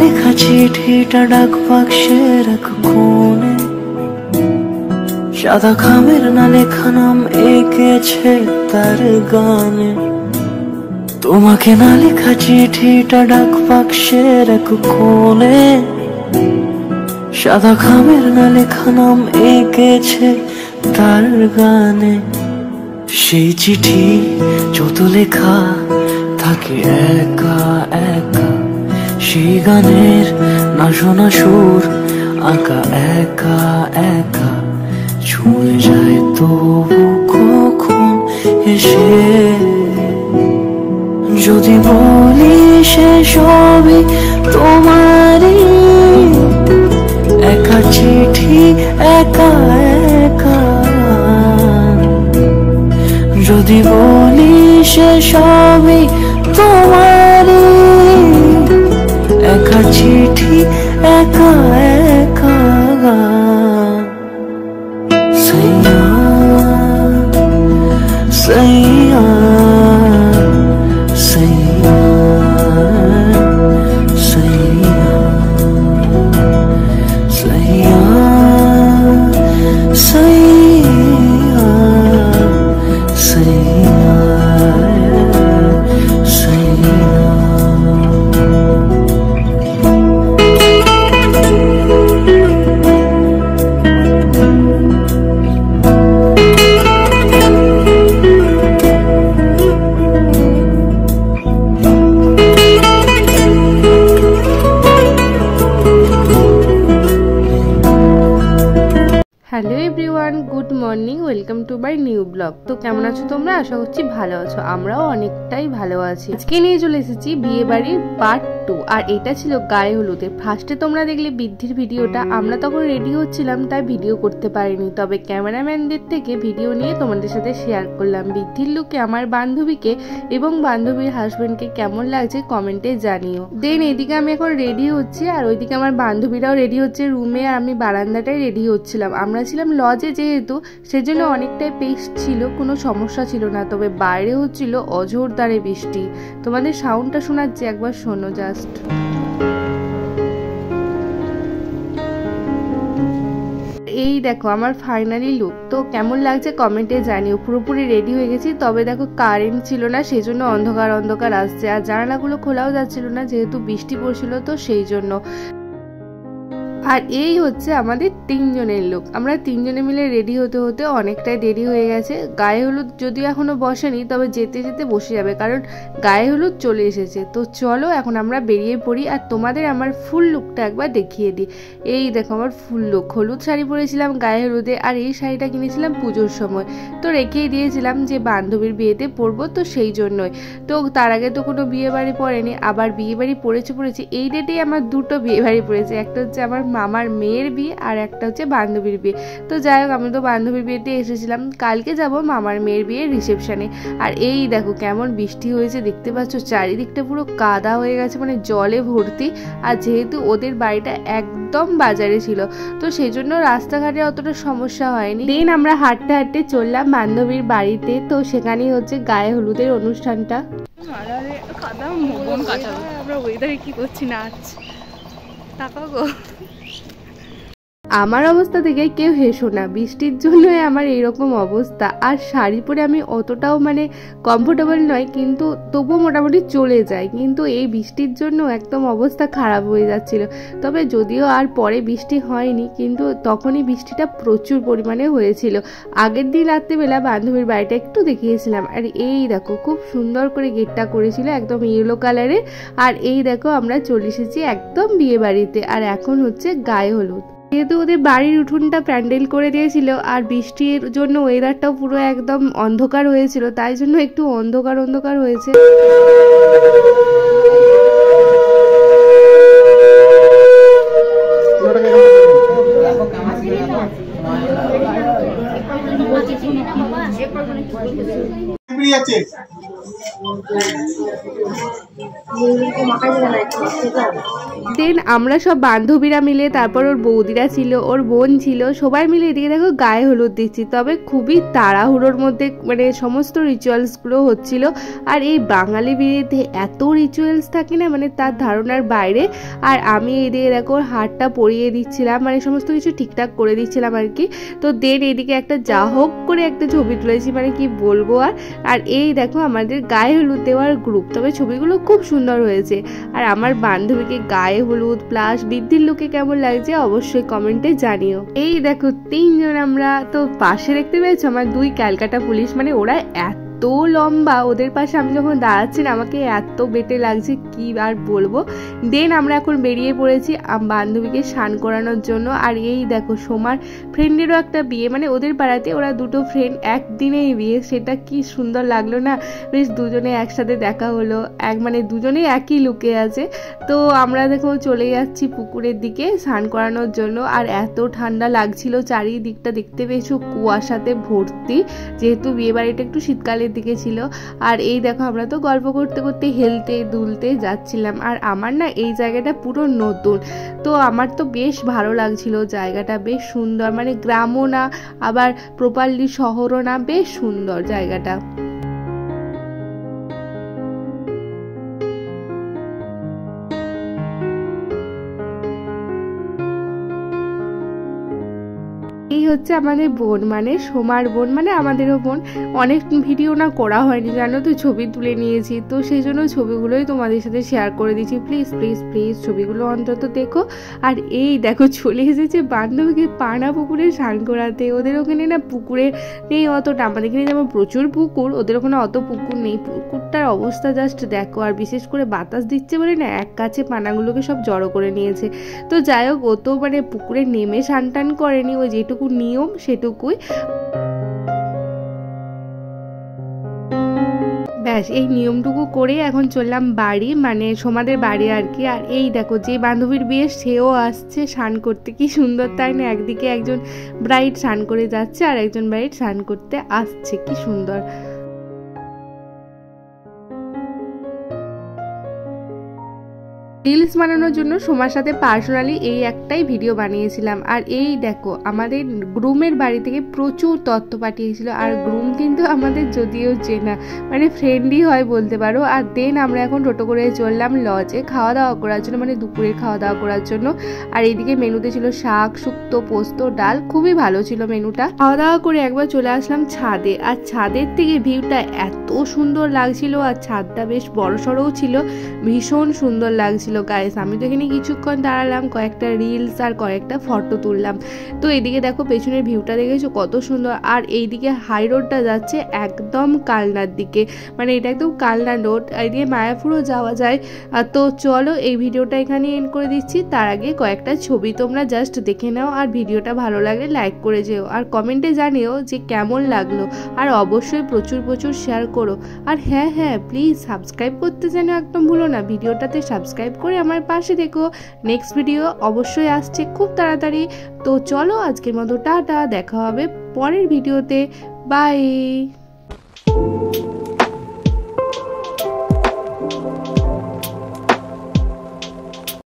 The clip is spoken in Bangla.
লেখা চিঠিটা ডাক বাক্সের এক কোণে, সাদা খামের না লেখা নাম এঁকেছে তার গানে। তোমাকে না লেখা চিঠিটা ডাক বাক্সের এক কোণে, সাদা খামের না লেখা নাম এঁকেছে তার গানে। সেই চিঠি যত লেখা থাকে একা একা, সেই গানের না শোনা সুর আঁকা একা একা, ছুঁয়ে যায় তবু কখন এসে। যদি বলি সে সবই তোমারই, একা চিঠি একা একা। যদি বলি সে সবই তোমারই, একা চিঠি একা একা। সৈয়া সৈয়া সৈয়া সৈয়া সৈয়া সৈয়া সৈয়া সৈয়া। Hello everyone, good morning, welcome to my new blog. তো কেমন আছো তোমরা? আশা করছি ভালো আছো, আমরাও অনেকটাই ভালো আছি। আজকে নিয়ে চলে এসেছি বিয়ে বাড়ির পার্ট 2, আর এটা ছিল গায়ে হলুদে। ফার্স্টে তোমরা দেখলে বৃদ্ধির ভিডিওটা, আমরা তখন রেডি হচ্ছিলাম তাই ভিডিও করতে পারিনি, তবে ক্যামেরাম্যানদের থেকে ভিডিও নিয়ে তোমাদের সাথে শেয়ার করলাম। বৃদ্ধির লুকে আমার বান্ধবীকে এবং বান্ধবীর হাজবেন্ডকে কেমন লাগছে কমেন্টে জানিও। দেন এদিকে আমি এখন রেডি হচ্ছি, আর ওইদিকে আমার বান্ধবীরাও রেডি হচ্ছে রুমে, আর আমি বারান্দাটায় রেডি হচ্ছিলাম। আমরা ছিলাম লজে, যেহেতু সেজন্য অনেকটাই পেস ছিল, কোনো সমস্যা ছিল না। তবে বাইরে হচ্ছিল অঝোরদারে বৃষ্টি। তোমাদের সাউন্ডটা শোনাচ্ছি, একবার শোনো জাস্ট। এই দেখো আমার ফাইনালি লুক, তো কেমন লাগছে কমেন্টে জানিও। পুরোপুরি রেডি হয়ে গেছি, তবে দেখো কারেন্ট ছিল না, সেজন্য অন্ধকার অন্ধকার আসছে, আর জানালাগুলো খোলাও যাচ্ছিল না যেহেতু বৃষ্টি পড়ছিল, তো সেই জন্য। আর এই হচ্ছে আমাদের 3 জনের লোক। আমরা 3 জনে মিলে রেডি হতে হতে অনেকটাই দেরি হয়ে গেছে। গায়ে হলুদ যদিও এখনো বসেনি, তবে যেতে যেতে বসে যাবে, কারণ গায়ে হলুদ চলে এসেছে। তো চলো এখন আমরা বেরিয়ে পড়ি, আর তোমাদের আমার ফুল লুকটা একবার দেখিয়ে দিই। এই দেখো আমার ফুল লুক, হলুদ শাড়ি পরেছিলাম গায়ে হলুদে, আর এই শাড়িটা কিনেছিলাম পুজোর সময়, তো রেখেই দিয়েছিলাম যে বান্ধবীর বিয়েতে পরবো, তো সেই জন্যই। তো তার আগে তো কোনো বিয়ে বাড়ি পড়েনি, আবার বিয়ে বাড়ি পড়েছি। এই ডেটেই আমার 2টো বিয়ে বাড়ি পড়েছে, একটা হচ্ছে আমার মামার মেয়ের বিয়ে, আর একটা হচ্ছে বান্ধবীর বিয়ে। তো যাই হোক, আমি তো বান্ধবীর বিয়েতে এসেছিলাম, কালকে যাব মামার মেয়ের বিয়ের রিসেপশনে। আর এই দেখো কেমন বৃষ্টি হয়েছে, দেখতে পাচ্ছ চারিদিকটা পুরো কাদা হয়ে গেছে, মানে জলে ভর্তি। আর যেহেতু ওদের বাড়িটা একদম বাজারে ছিল, তো সেই জন্য রাস্তাঘাটে অতটা সমস্যা হয়নি। দেন আমরা হাঁটতে হাঁটতে চললাম বান্ধবীর বাড়িতে, তো সেখানেই হচ্ছে গায়ে হলুদের অনুষ্ঠানটা। আমরা ওয়েদারে কি করছি, নাচ তাকাও গো। আমার অবস্থা থেকে কেউ হেসো না, বৃষ্টির জন্য আমার এইরকম অবস্থা। আর শাড়ি পরে আমি অতটাও মানে কমফোর্টেবল নয়, কিন্তু তবুও মোটামুটি চলে যায়, কিন্তু এই বৃষ্টির জন্য একদম অবস্থা খারাপ হয়ে যাচ্ছিল। তবে যদিও আর পরে বৃষ্টি হয়নি, কিন্তু তখনই বৃষ্টিটা প্রচুর পরিমাণে হয়েছিল। আগের দিন রাত্রেবেলা বান্ধবীর বাড়িটা একটু দেখিয়েছিলাম, আর এই দেখো খুব সুন্দর করে গেটটা করেছিল একদম ইয়েলো কালারের। আর এই দেখো আমরা চলে এসেছি একদম বিয়ে বাড়িতে, আর এখন হচ্ছে গায়ে হলুদ। যেহেতু ওদের বাড়ির উঠোনটা প্যান্ডেল করে দিয়েছিল, আর বৃষ্টির জন্য ওয়েদারটাও পুরো একদম অন্ধকার হয়েছিল, তাই জন্য একটু অন্ধকার অন্ধকার হয়েছে। দেন আমরা সব বান্ধবীরা মিলে, তারপর ওর বৌদিরা ছিল, ওর বোন ছিল, সবাই মিলে এদিকে দেখো গায়ে হলুদ দিচ্ছি। তবে খুবই তাড়াহুড়োর মধ্যে মানে সমস্ত রিচুয়ালসগুলো হচ্ছিল। আর এই বাঙালি বিয়েতে এত রিচুয়ালস থাকে না, মানে তার ধারণার বাইরে। আর আমি এদিকে দেখো হারটা পরিয়ে দিচ্ছিলাম, মানে সমস্ত কিছু ঠিকঠাক করে দিচ্ছিলাম আর কি। তো দেন এদিকে একটা যা হোক করে একটা ছবি তুলেছি, মানে কি বলবো। আর এই দেখো আমাদের গায়ে হলুদ দেওয়ার গ্রুপ, তবে ছবিগুলো খুব সুন্দর হয়েছে। আর আমার বান্ধবীকে গায়ে হলুদ প্লাস বৃদ্ধির লোকে কেমন লাগছে অবশ্যই কমেন্টে জানিও। এই দেখো তিনজন আমরা, তো পাশে দেখতে পেয়েছো আমার 2 ক্যালকাটা পুলিশ, মানে ওরা এত লম্বা, ওদের পাশে আমি যখন দাঁড়াচ্ছি না আমাকে এত বেটে লাগছে কি আর বলবো। দেন আমরা এখন বেরিয়ে পড়েছি বান্ধবীকে স্নান করানোর জন্য। আর এই দেখো সোমার ফ্রেন্ডেরও একটা বিয়ে, মানে ওদের পাড়াতে ওরা দুটো ফ্রেন্ড একদিনেই বিয়ে, সেটা কি সুন্দর লাগলো না। বেশ দুজনে একসাথে দেখা হলো, মানে দুজনেই একই লুকে আছে। তো আমরা দেখো চলে যাচ্ছি পুকুরের দিকে স্নান করানোর জন্য। আর এত ঠান্ডা লাগছিল, চারিদিকটা দেখতে পেয়েছো কুয়াশাতে ভর্তি, যেহেতু বিয়ে বাড়িটা একটু শীতকালে দিকে ছিল। আর এই দেখো আমরা তো গল্প করতে করতে হেলতে দুলতে যাচ্ছিলাম। আর আমার না এই জায়গাটা পুরো নতুন, তো আমার তো বেশ ভালো লাগছিল জায়গাটা, বেশ সুন্দর, মানে গ্রামও না আবার প্রপারলি শহরও না, বেশ সুন্দর জায়গাটা। এই হচ্ছে আমাদের বোন, মানে সোমার বোন, মানে আমাদেরও বোন। অনেক ভিডিও না করা হয়নি জানো তো, ছবি তুলে নিয়েছি, তো সেই জন্য ছবিগুলোই তোমাদের সাথে শেয়ার করে দিচ্ছি। প্লিজ প্লিজ প্লিজ ছবিগুলো অন্তত দেখো। আর এই দেখো চলে এসেছে বান্ধবীকে পানা পুকুরে স্নান করাতে। ওদের ওখানে না পুকুরে নেই অতটা, আমাদের এখানে যেমন প্রচুর পুকুর, ওদের ওখানে অত পুকুর নেই। পুকুরটার অবস্থা জাস্ট দেখো। আর বিশেষ করে বাতাস দিচ্ছে বলে না এক কাছে পানাগুলোকে সব জড়ো করে নিয়েছে। তো যাই হোক, ও তো মানে পুকুরে নেমে স্নান টান করেনি, ওই যেটুকু নিয়ম সেটুকুই। ব্যাস এই নিয়মটুকু করে এখন চললাম বাড়ি, মানে সোমাদের বাড়ি আর কি। আর এই দেখো যে বান্ধবীর বিয়ে সেও আসছে স্নান করতে, কি সুন্দর তাই না। একদিকে একজন ব্রাইড স্নান করে যাচ্ছে আর একজন ব্রাইড স্নান করতে আসছে, কি সুন্দর। রিলস বানানোর জন্য সোমার সাথে পার্সোনালি এই একটাই ভিডিও বানিয়েছিলাম। আর এই দেখো আমাদের গ্রুমের বাড়ি থেকে প্রচুর তথ্য পাঠিয়েছিল। আর গ্রুম কিন্তু আমাদের যদিও চেনা, মানে ফ্রেন্ডই হয় বলতে পারো। আর দেন আমরা এখন টোটো করে চললাম লজে খাওয়া দাওয়া করার জন্য, মানে দুপুরে খাওয়া দাওয়া করার জন্য। আর এইদিকে মেনুতে ছিল শাক, শুক্তো, পোস্ত, ডাল, খুবই ভালো ছিল মেনুটা। খাওয়া দাওয়া করে একবার চলে আসলাম ছাদে। আর ছাদের থেকে ভিউটা এত সুন্দর লাগছিল, আর ছাদটা বেশ বড়সড়ও ছিল, ভীষণ সুন্দর লাগছিল গাইস। আমি তো এখানে কিছুক্ষণ দাঁড়ালাম, কয়েকটা রিলস আর কয়েকটা ফটো তুললাম। তো এদিকে দেখো পেছনের ভিউটা দেখেছো কত সুন্দর। আর এইদিকে হাই রোডটা যাচ্ছে একদম কালনার দিকে, মানে এটা একদম কালনা রোড, এইদিকে মায়াপুরও যাওয়া যায়। তো চলো এই ভিডিওটা এখানে এন্ড করে দিচ্ছি। তার আগে কয়েকটা ছবি তোমরা জাস্ট দেখে নাও, আর ভিডিওটা ভালো লাগলে লাইক করে যেও, আর কমেন্টে জানিও যে কেমন লাগলো। আর অবশ্যই প্রচুর প্রচুর শেয়ার করো। আর হ্যাঁ হ্যাঁ প্লিজ সাবস্ক্রাইব করতে যেন একদম ভুলো না। ভিডিওটাতে সাবস্ক্রাইব করে আমার পাশে দেখো, নেক্সট ভিডিও অবশ্যই আসছে খুব তাড়াতাড়ি। তো চলো আজকের মতো টাটা, দেখা হবে পরের ভিডিওতে, বাই।